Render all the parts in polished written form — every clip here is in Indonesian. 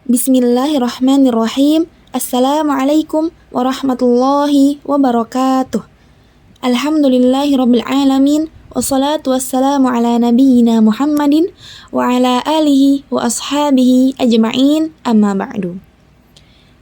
Bismillahirrahmanirrahim. Assalamualaikum warahmatullahi wabarakatuh. Alhamdulillahirabbil alamin. Wassalatu wassalamu ala nabiyyina Muhammadin wa ala alihi wa ashabihi ajma'in, amma ba'du.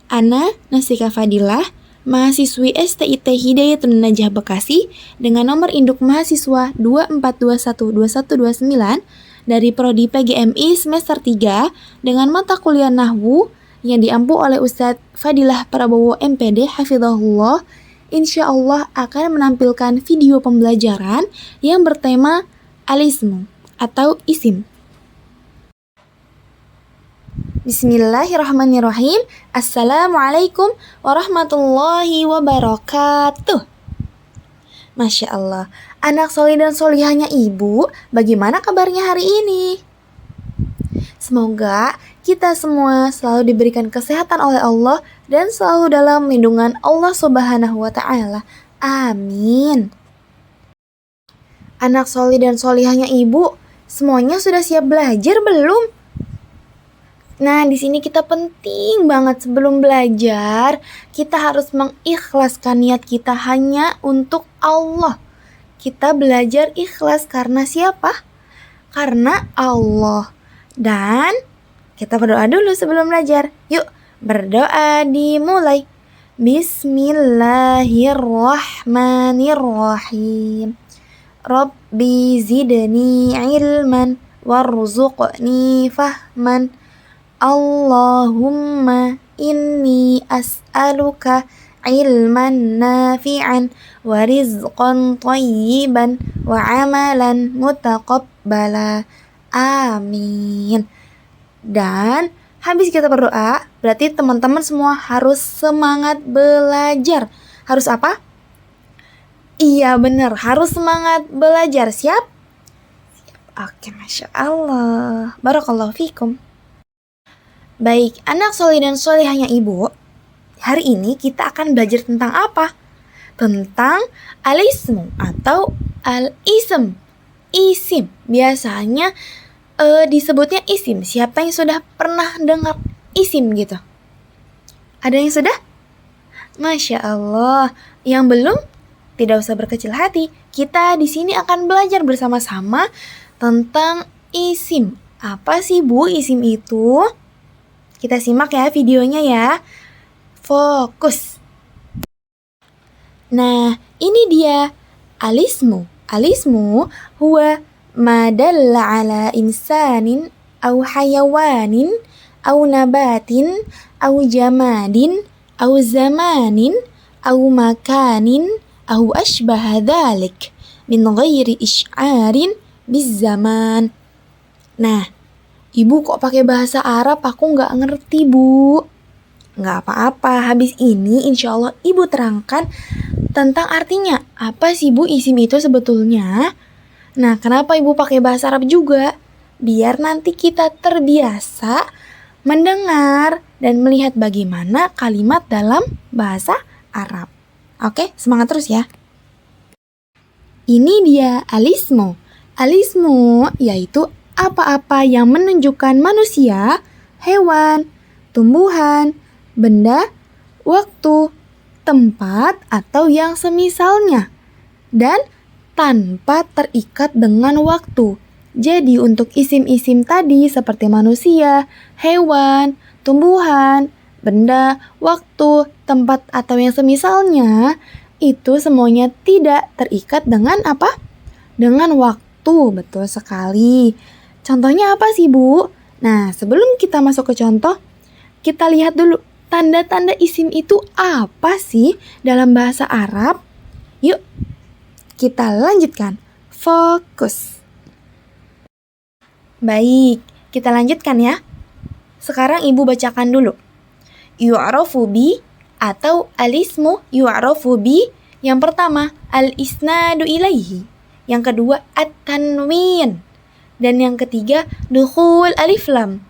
Ana Nasika Fadilah, mahasiswi STIT Hidayatun Najah Bekasi dengan nomor induk mahasiswa 24212129 dari Prodi PGMI semester 3 dengan mata kuliah Nahwu yang diampu oleh Ustadz Fadilah Prabowo MPD Hafizahullah. Insya Allah akan menampilkan video pembelajaran yang bertema alismu atau isim. Bismillahirrahmanirrahim. Assalamualaikum warahmatullahi wabarakatuh. Masya Allah, anak solih dan solihahnya ibu, bagaimana kabarnya hari ini? Semoga kita semua selalu diberikan kesehatan oleh Allah dan selalu dalam lindungan Allah Subhanahu wa Ta'ala. Amin. Anak solih dan solihahnya ibu, semuanya sudah siap belajar belum? Nah, di sini kita penting banget sebelum belajar, kita harus mengikhlaskan niat kita hanya untuk Allah. Kita belajar ikhlas karena siapa? Karena Allah. Dan kita berdoa dulu sebelum belajar. Yuk, berdoa dimulai. Bismillahirrahmanirrahim. Rabbi zidni ilman warzuqni fahman. Allahumma inni as'aluka ilman nafi'an wa rizqan thayyiban wa amalan mutaqabbala. Amin. Dan habis kita berdoa, berarti teman-teman semua harus semangat belajar. Harus apa? Iya benar, harus semangat belajar. Siap? Oke, Masya Allah. Barakallahu fikum. Baik, anak solih dan solihahnya ibu, hari ini kita akan belajar tentang apa? Tentang alismu atau al-ism. Isim, biasanya disebutnya isim. Siapa yang sudah pernah dengar isim gitu? Ada yang sudah? Masya Allah. Yang belum? Tidak usah berkecil hati. Kita di sini akan belajar bersama-sama tentang isim. Apa sih Bu isim itu? Kita simak ya videonya ya. Fokus. Nah, ini dia alismu. Alismu huwa ma dalla ala insanin au hayawanin au nabatin au jamadin au zamanin au makanin au ashbaha dhalik min ghairi isy'arin bizzaman. Nah, Ibu kok pakai bahasa Arab? Aku nggak ngerti, Bu. Nggak apa-apa, habis ini insya Allah Ibu terangkan tentang artinya. Apa sih, Bu, isim itu sebetulnya? Nah, kenapa Ibu pakai bahasa Arab juga? Biar nanti kita terbiasa mendengar dan melihat bagaimana kalimat dalam bahasa Arab. Oke, semangat terus ya. Ini dia alismu. Alismu yaitu apa-apa yang menunjukkan manusia, hewan, tumbuhan, benda, waktu, tempat, atau yang semisalnya, dan tanpa terikat dengan waktu. Jadi untuk isim-isim tadi seperti manusia, hewan, tumbuhan, benda, waktu, tempat, atau yang semisalnya, itu semuanya tidak terikat dengan apa? Dengan waktu, betul sekali. Contohnya apa sih, Bu? Nah, sebelum kita masuk ke contoh, kita lihat dulu tanda-tanda isim itu apa sih dalam bahasa Arab. Yuk, kita lanjutkan. Fokus. Baik, kita lanjutkan ya. Sekarang Ibu bacakan dulu. Yu'rafu bi atau alismu yu'rafu bi. Yang pertama, al-isnadu ilaihi. Yang kedua, at-tanwin. Dan yang ketiga, dukhul alif lam.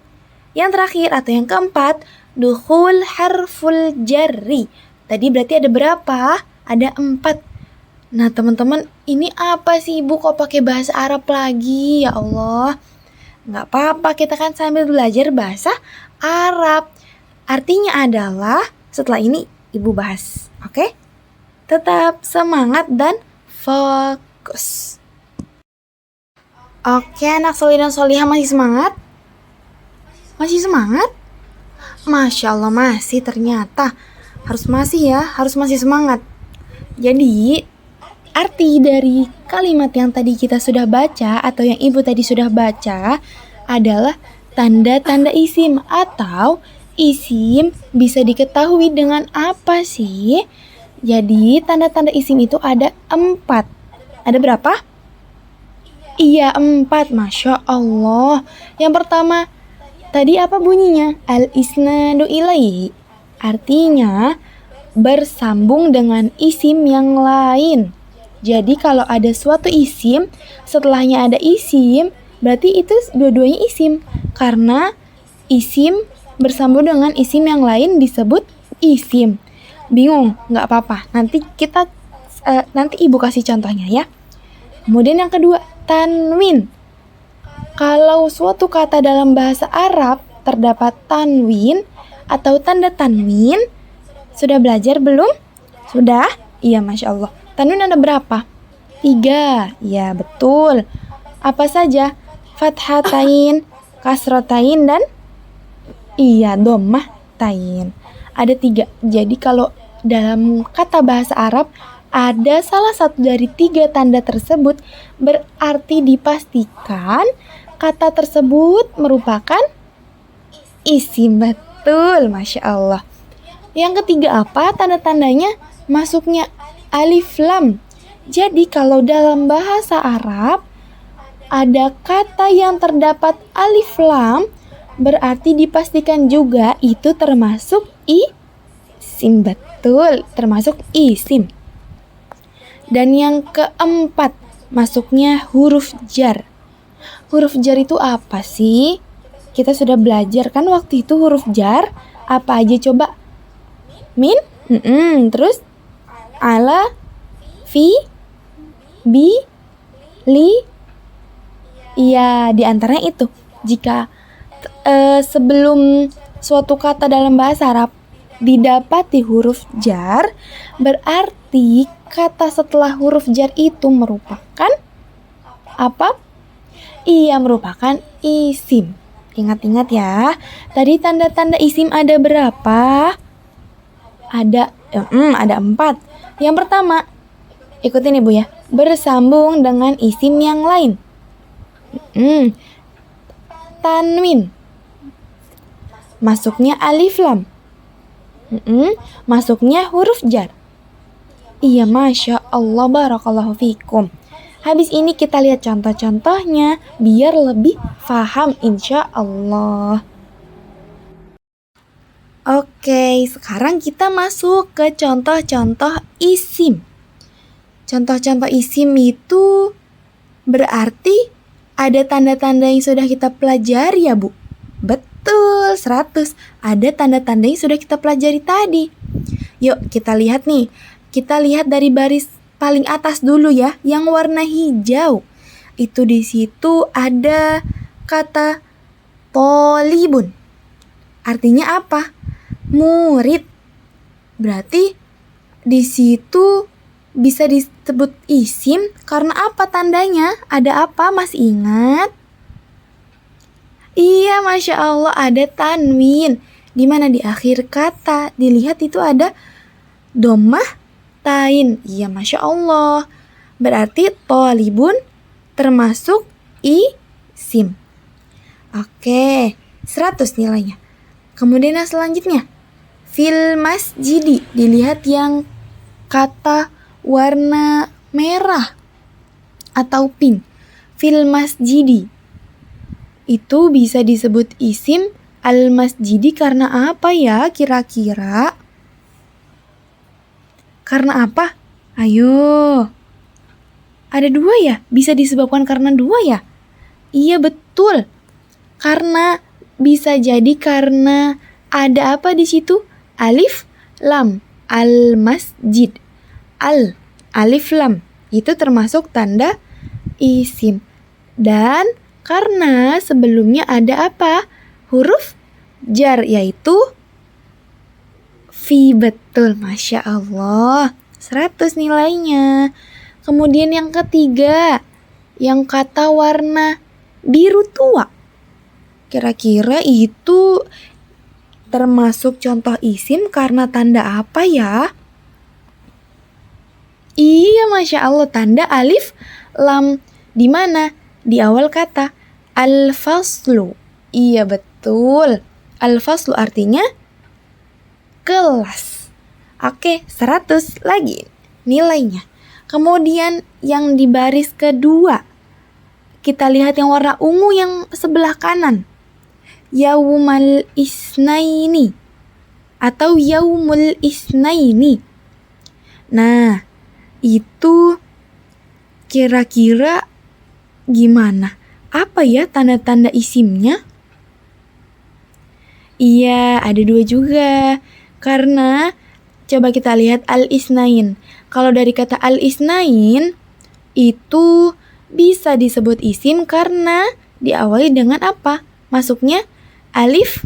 Yang terakhir atau yang keempat, dukhul harful jarri. Tadi berarti ada berapa? Ada 4. Nah teman-teman, ini apa sih Ibu kok pakai bahasa Arab lagi? Ya Allah. Nggak apa-apa, kita kan sambil belajar bahasa Arab. Artinya adalah, setelah ini Ibu bahas, oke? Tetap semangat dan fokus. Oke, anak solih dan solihah masih semangat? Masih semangat? Masya Allah masih ternyata. Harus masih semangat. Jadi, arti dari kalimat yang tadi kita sudah baca atau yang Ibu tadi sudah baca adalah tanda-tanda isim atau isim bisa diketahui dengan apa sih? Jadi, tanda-tanda isim itu ada 4. Ada berapa? Iya, 4. Masya Allah. Yang pertama, tadi apa bunyinya? Al-isnadu ilaihi. Artinya, bersambung dengan isim yang lain. Jadi, kalau ada suatu isim, setelahnya ada isim, berarti itu dua-duanya isim. Karena isim bersambung dengan isim yang lain disebut isim. Bingung? Nggak apa-apa. Nanti Ibu kasih contohnya ya. Kemudian yang kedua, tanwin. Kalau suatu kata dalam bahasa Arab terdapat tanwin atau tanda tanwin, sudah belajar belum? Sudah? Iya, Masya Allah. Tanwin ada berapa? 3. Ya, betul. Apa saja? Fathatain, kasrotain, dan dhammahtain. Ada 3. Jadi kalau dalam kata bahasa Arab ada salah satu dari 3 tanda tersebut, berarti dipastikan kata tersebut merupakan isim. Betul, Masya Allah. Yang ketiga apa? Tanda-tandanya masuknya alif lam. Jadi kalau dalam bahasa Arab ada kata yang terdapat alif lam, berarti dipastikan juga itu termasuk isim. Betul, termasuk isim. Dan yang keempat, masuknya huruf jar. Huruf jar itu apa sih? Kita sudah belajar kan waktu itu huruf jar. Apa aja coba? Min? Terus? Ala? Fi? Bi? Li? Iya, di antaranya itu. Jika sebelum suatu kata dalam bahasa Arab didapati huruf jar, berarti kata setelah huruf jar itu merupakan apa? Iya, merupakan isim. Ingat-ingat ya. Tadi tanda-tanda isim ada berapa? Ada 4. Yang pertama, ikutin Ibu ya. Bersambung dengan isim yang lain. Tanwin. Masuknya alif lam. Masuknya huruf jar. Iya, Masya Allah, barakallahu fikum. Habis ini kita lihat contoh-contohnya biar lebih paham insya Allah. Oke, sekarang kita masuk ke contoh-contoh isim. Contoh-contoh isim itu berarti ada tanda-tanda yang sudah kita pelajari ya, Bu? Betul, 100. Ada tanda-tanda yang sudah kita pelajari tadi. Yuk, kita lihat nih. Kita lihat dari baris paling atas dulu ya, yang warna hijau. Itu di situ ada kata tolibun. Artinya apa? Murid. Berarti di situ bisa disebut isim karena apa tandanya? Ada apa? Masih ingat? Iya, Masya Allah, ada tanwin. Di mana di akhir kata dilihat itu ada dhammahtain. Iya, Masya Allah. Berarti tolibun termasuk isim. Oke, 100 nilainya. Kemudian yang selanjutnya, fil masjidi. Dilihat yang kata warna merah atau pink. Fil masjidi. Itu bisa disebut isim al-masjidi karena apa ya kira-kira? Karena apa? Ayo. Ada 2 ya? Bisa disebabkan karena 2 ya? Iya, betul. Karena bisa jadi karena ada apa di situ? Alif lam. Al-masjid. Alif lam. Itu termasuk tanda isim. Dan karena sebelumnya ada apa? Huruf jar, yaitu fi. Betul, Masya Allah. 100 nilainya. Kemudian yang ketiga, yang kata warna biru tua. Kira-kira itu termasuk contoh isim karena tanda apa ya? Iya, Masya Allah, tanda alif lam. Di mana? Di awal kata al-faslu. Iya, betul. Al-faslu artinya kelas. Oke, 100 lagi nilainya. Kemudian yang di baris kedua, kita lihat yang warna ungu yang sebelah kanan. Yaumal isnaini atau yaumul isnaini. Nah, itu kira-kira gimana? Apa ya tanda-tanda isimnya? Iya, ada 2 juga. Karena coba kita lihat al-isnain. Kalau dari kata al-isnain itu bisa disebut isim karena diawali dengan apa? Masuknya alif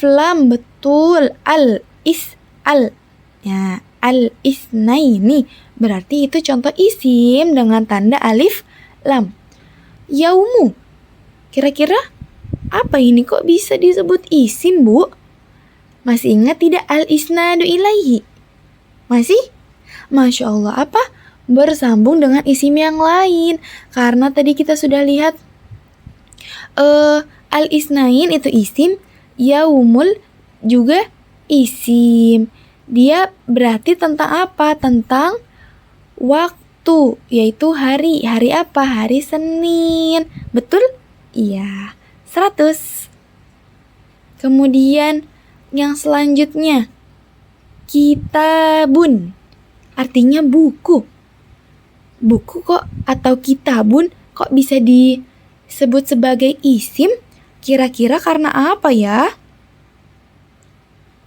lam. Betul, al. Ya, al-isnaini berarti itu contoh isim dengan tanda alif lam. Yaumu, kira-kira apa ini kok bisa disebut isim, Bu? Masih ingat tidak al-isnadu ilaihi? Masih? Masya Allah, apa? Bersambung dengan isim yang lain. Karena tadi kita sudah lihat al-isnain itu isim, yaumul juga isim. Dia berarti tentang apa? Tentang waktu, yaitu hari. Hari apa? Hari Senin. Betul? Iya. 100. Kemudian yang selanjutnya, kitabun. Artinya buku. Buku kok atau kitabun kok bisa disebut sebagai isim? Kira-kira karena apa ya?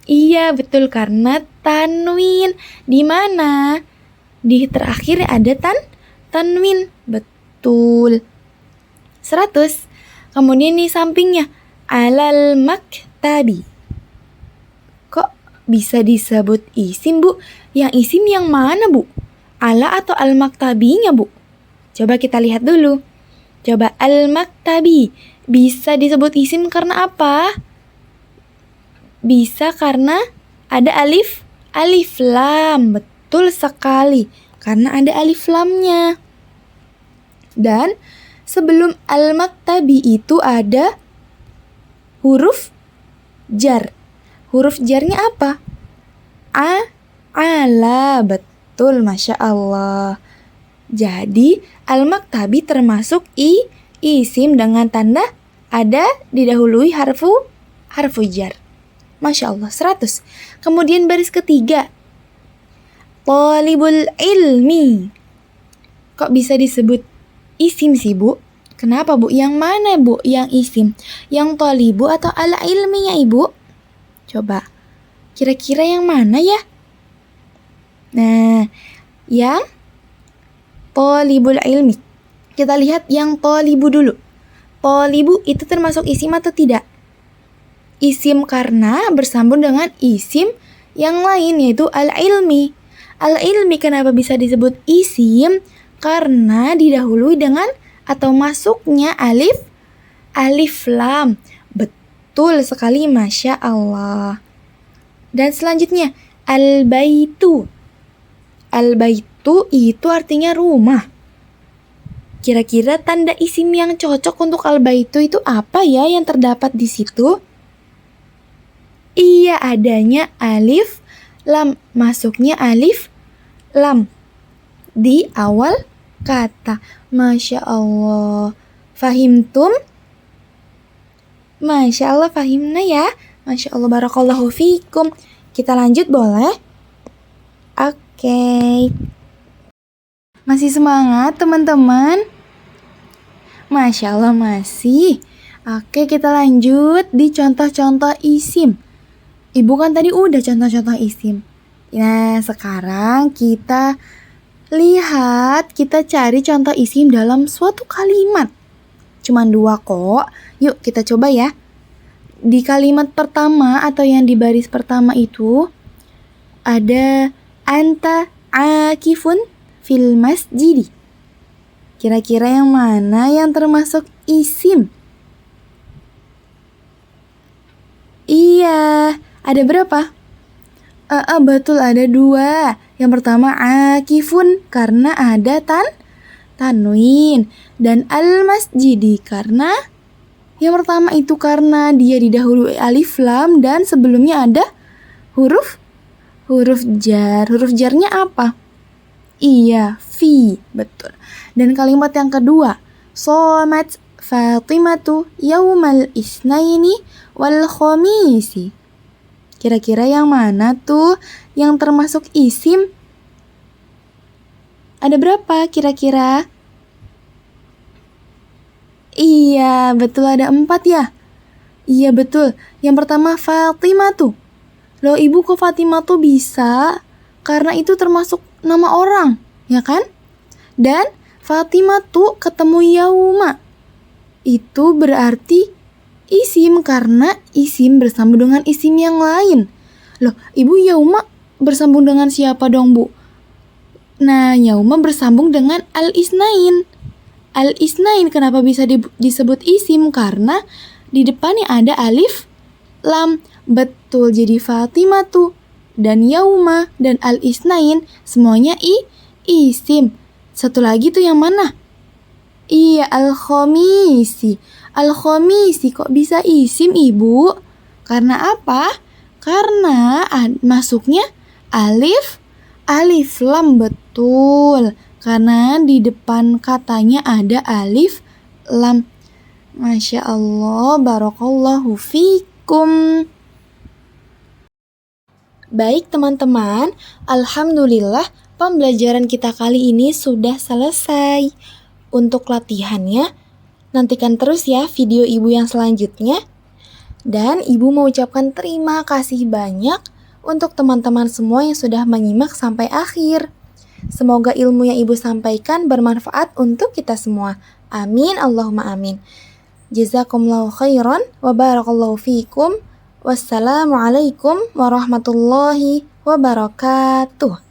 Iya, betul, karena tanwin. Di mana? Di terakhir ada tanwin. Betul. 100. Kemudian di sampingnya alal maktabi. Kok bisa disebut isim, Bu? Yang isim yang mana, Bu? Ala atau al-maktabinya, Bu? Coba kita lihat dulu. Coba al-maktabi bisa disebut isim karena apa? Bisa karena ada alif lam. Betul sekali, karena ada alif lamnya. Dan sebelum al-maktabi itu ada huruf jar. Huruf jarnya apa? Ala. Betul, Masya Allah. Jadi al-maktabi termasuk isim dengan tanda ada didahului harfu jar. Masya Allah, 100. Kemudian baris ketiga, talibul ilmi. Kok bisa disebut isim sih, Bu? Kenapa, Bu? Yang mana, Bu, yang isim? Yang talibu atau ala ilminya, Ibu? Coba, kira-kira yang mana ya? Nah, yang talibul ilmi. Kita lihat yang talibu dulu. Talibu itu termasuk isim atau tidak? Isim karena bersambung dengan isim yang lain, yaitu al-ilmi. Al-ilmi kenapa bisa disebut isim? Karena didahului dengan atau masuknya alif lam. Betul sekali, Masya Allah. Dan selanjutnya al-baitu. Al-baitu itu artinya rumah. Kira-kira tanda isim yang cocok untuk al-baitu itu apa ya yang terdapat di situ? Iya, adanya alif lam. Masuknya alif lam di awal kata. Masya Allah. Fahimtum? Masya Allah, fahimna ya. Masya Allah, barakallahu fikum. Kita lanjut boleh? Oke. Masih semangat teman-teman? Masya Allah masih. Oke, kita lanjut di contoh-contoh isim. Ibu kan tadi udah contoh-contoh isim. Nah, sekarang kita lihat, kita cari contoh isim dalam suatu kalimat. Cuman 2 kok. Yuk kita coba ya. Di kalimat pertama atau yang di baris pertama itu ada anta akifun fil masjidi. Kira-kira yang mana yang termasuk isim? Iya, ada berapa? Betul, ada 2. Yang pertama akifun karena ada tanwin, dan al-masjidi karena yang pertama itu karena dia didahului alif lam dan sebelumnya ada huruf jar. Huruf jarnya apa? Iya, fi, betul. Dan kalimat yang kedua, somat Fatimatu yaumal isnaini wal khomisi. Kira-kira yang mana tuh yang termasuk isim? Ada berapa kira-kira? Iya, betul, ada 4 ya? Iya, betul. Yang pertama Fatimah tuh. Loh, ibu kok Fatimah tuh bisa? Karena itu termasuk nama orang, ya kan? Dan Fatimah tuh ketemu Yauma. Itu berarti isim karena isim bersambung dengan isim yang lain. Loh, ibu Yauma bersambung dengan siapa dong, Bu? Nah, Yauma bersambung dengan al-isnain. Al-isnain kenapa bisa disebut isim? Karena di depannya ada alif lam. Betul, jadi Fatimah tuh dan Yauma dan al-isnain semuanya isim. Satu lagi tuh yang mana? Iya, al-khomisi. Al-khomisi kok bisa isim, Ibu? Karena apa? Karena masuknya alif lam, betul. Karena di depan katanya ada alif lam. Masya Allah, barakallahu fikum. Baik teman-teman, alhamdulillah pembelajaran kita kali ini sudah selesai. Untuk latihannya, nantikan terus ya video ibu yang selanjutnya. Dan ibu mau ucapkan terima kasih banyak untuk teman-teman semua yang sudah menyimak sampai akhir. Semoga ilmu yang ibu sampaikan bermanfaat untuk kita semua. Amin, Allahumma amin. Jazakumullahu khairan wa barakallahu fikum. Wassalamualaikum warahmatullahi wabarakatuh.